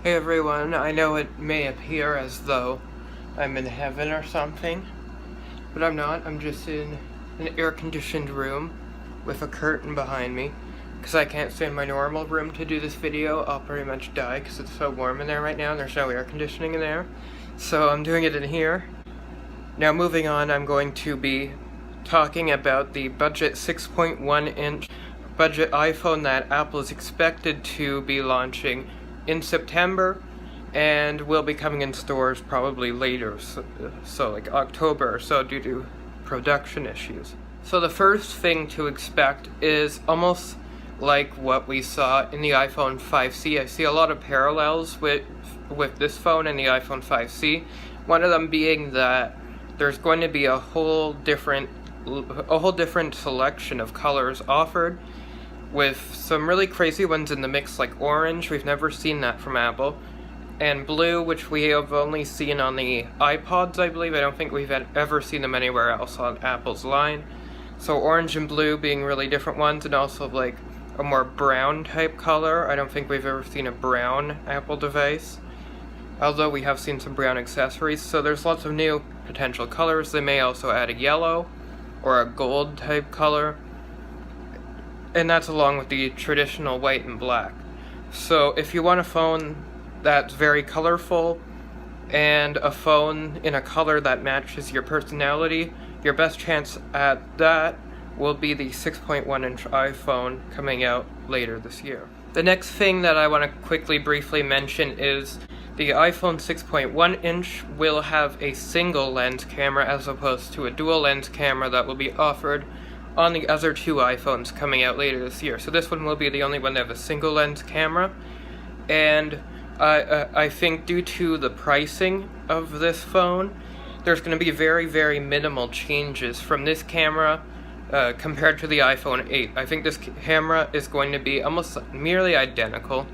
Hey everyone, I know it may appear as though I'm in heaven or something, but I'm not. I'm just in an air-conditioned room with a curtain behind me, because I can't stay in my normal room to do this video. I'll pretty much die because it's so warm in there right now and there's no air conditioning in there. So I'm doing it in here. Now moving on, I'm going to be talking about the budget 6.1-inch budget iPhone that Apple is expected to be launching in September, and will be coming in stores probably later, so like October or so, due to production issues. So the first thing to expect is almost like what we saw in the iPhone 5C. I see a lot of parallels with this phone and the iPhone 5C. One of them being that there's going to be a whole different selection of colors offered, with some really crazy ones in the mix, like orange. We've never seen that from Apple, and blue, which we have only seen on the iPods, I believe. I don't think we've ever seen them anywhere else on Apple's line. So orange and blue being really different ones, and also like a more brown type color. I don't think we've ever seen a brown Apple device, although we have seen some brown accessories. So there's lots of new potential colors. They may also add a yellow or a gold type color, and that's along with the traditional white and black. So if you want a phone that's very colorful and a phone in a color that matches your personality, your best chance at that will be the 6.1-inch iPhone coming out later this year. The next thing that I want to quickly briefly mention is the iPhone 6.1-inch will have a single lens camera as opposed to a dual lens camera that will be offered on the other two iPhones coming out later this year. So this one will be the only one that have a single lens camera, and I think due to the pricing of this phone, there's going to be very, very minimal changes from this camera compared to the iPhone 8. I think this camera is going to be almost nearly identical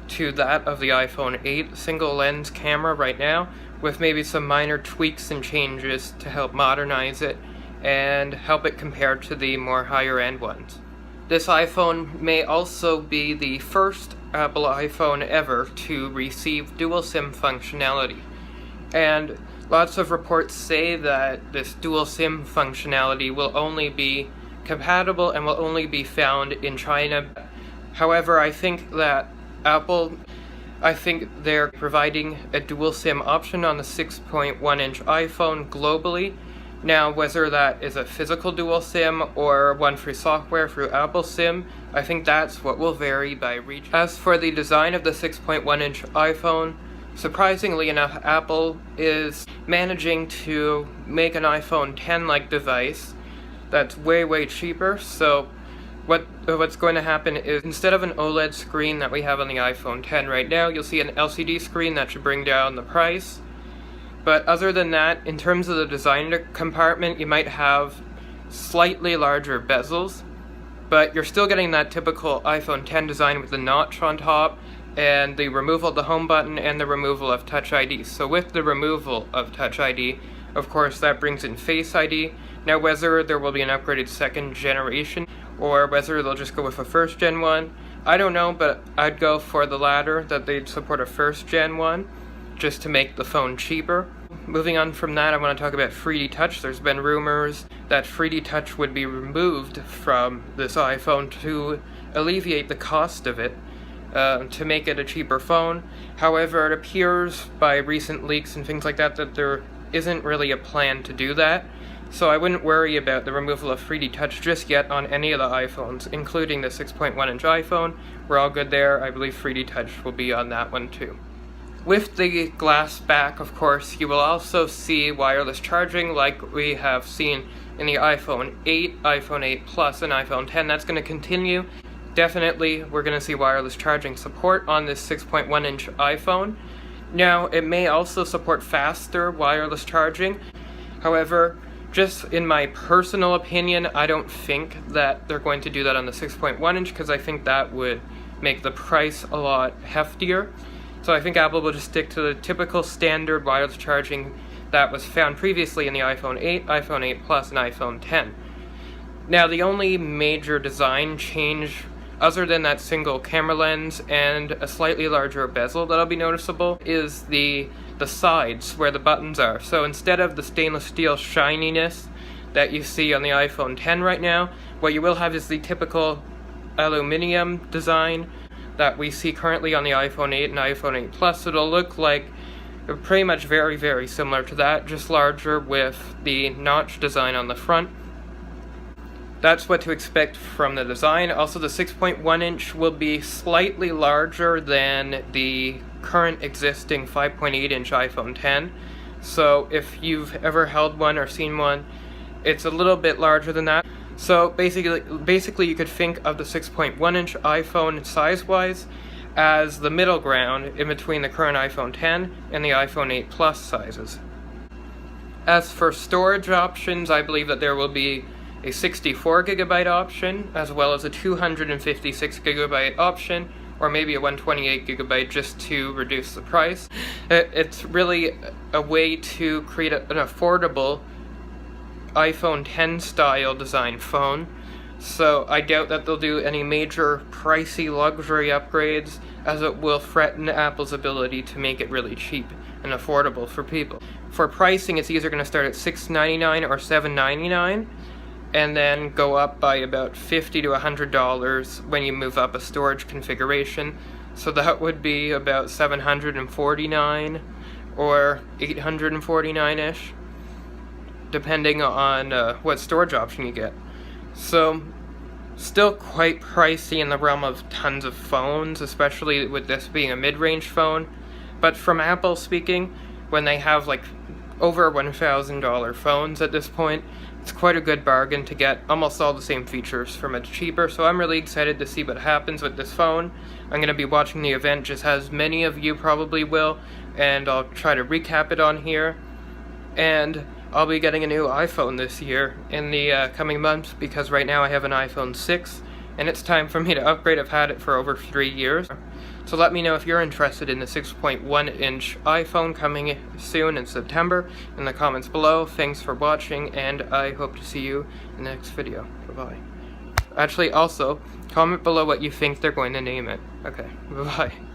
to that of the iPhone 8 single lens camera right now, with maybe some minor tweaks and changes to help modernize it and help it compare to the more higher end ones. This iPhone may also be the first Apple iPhone ever to receive dual SIM functionality. And lots of reports say that this dual SIM functionality will only be compatible and will only be found in China. However, I think that they're providing a dual SIM option on the 6.1-inch iPhone globally. Now, whether that is a physical dual SIM or one through software through Apple SIM, I think that's what will vary by region. As for the design of the 6.1-inch iPhone, surprisingly enough, Apple is managing to make an iPhone 10-like device that's way, way cheaper. So what's going to happen is, instead of an OLED screen that we have on the iPhone 10 right now, you'll see an LCD screen that should bring down the price. But other than that, in terms of the design compartment, you might have slightly larger bezels, but you're still getting that typical iPhone 10 design with the notch on top and the removal of the home button and the removal of Touch ID. So with the removal of Touch ID, of course, that brings in Face ID. Now, whether there will be an upgraded second generation or whether they'll just go with a first gen one, I don't know, but I'd go for the latter, that they'd support a first gen one, just to make the phone cheaper. Moving on from that, I want to talk about 3D Touch. There's been rumors that 3D Touch would be removed from this iPhone to alleviate the cost of it, to make it a cheaper phone. However, it appears by recent leaks and things like that that there isn't really a plan to do that. So I wouldn't worry about the removal of 3D Touch just yet on any of the iPhones, including the 6.1-inch iPhone. We're all good there. I believe 3D Touch will be on that one too. With the glass back, of course, you will also see wireless charging like we have seen in the iPhone 8, iPhone 8 Plus, and iPhone 10. That's going to continue. Definitely, we're going to see wireless charging support on this 6.1-inch iPhone. Now, it may also support faster wireless charging. However, just in my personal opinion, I don't think that they're going to do that on the 6.1-inch, because I think that would make the price a lot heftier. So I think Apple will just stick to the typical standard wireless charging that was found previously in the iPhone 8, iPhone 8 Plus, and iPhone 10. Now, the only major design change other than that single camera lens and a slightly larger bezel that'll be noticeable, is the sides where the buttons are. So instead of the stainless steel shininess that you see on the iPhone X right now, what you will have is the typical aluminum design that we see currently on the iPhone 8 and iPhone 8 Plus. It'll look like pretty much very, very similar to that, just larger with the notch design on the front. That's what to expect from the design. Also, the 6.1 inch will be slightly larger than the current existing 5.8 inch iPhone X. So if you've ever held one or seen one, it's a little bit larger than that. So basically you could think of the 6.1 inch iPhone size-wise as the middle ground in between the current iPhone X and the iPhone 8 Plus sizes. As for storage options, I believe that there will be a 64GB option, as well as a 256GB option, or maybe a 128GB just to reduce the price. It's really a way to create an affordable iPhone X style design phone. So I doubt that they'll do any major pricey luxury upgrades, as it will threaten Apple's ability to make it really cheap and affordable for people. For pricing, it's either going to start at $699 or $799, and then go up by about $50 to $100 when you move up a storage configuration. So that would be about $749 or $849-ish, depending on what storage option you get. So, still quite pricey in the realm of tons of phones, especially with this being a mid-range phone. But from Apple speaking, when they have like over $1,000 phones at this point, it's quite a good bargain to get almost all the same features for much cheaper. So I'm really excited to see what happens with this phone. I'm going to be watching the event just as many of you probably will, and I'll try to recap it on here. And I'll be getting a new iPhone this year in the coming months, because right now I have an iPhone 6 and it's time for me to upgrade. I've had it for over 3 years. So let me know if you're interested in the 6.1 inch iPhone coming soon in September in the comments below. Thanks for watching, and I hope to see you in the next video. Bye-bye. Actually, also, comment below what you think they're going to name it. Okay, bye-bye.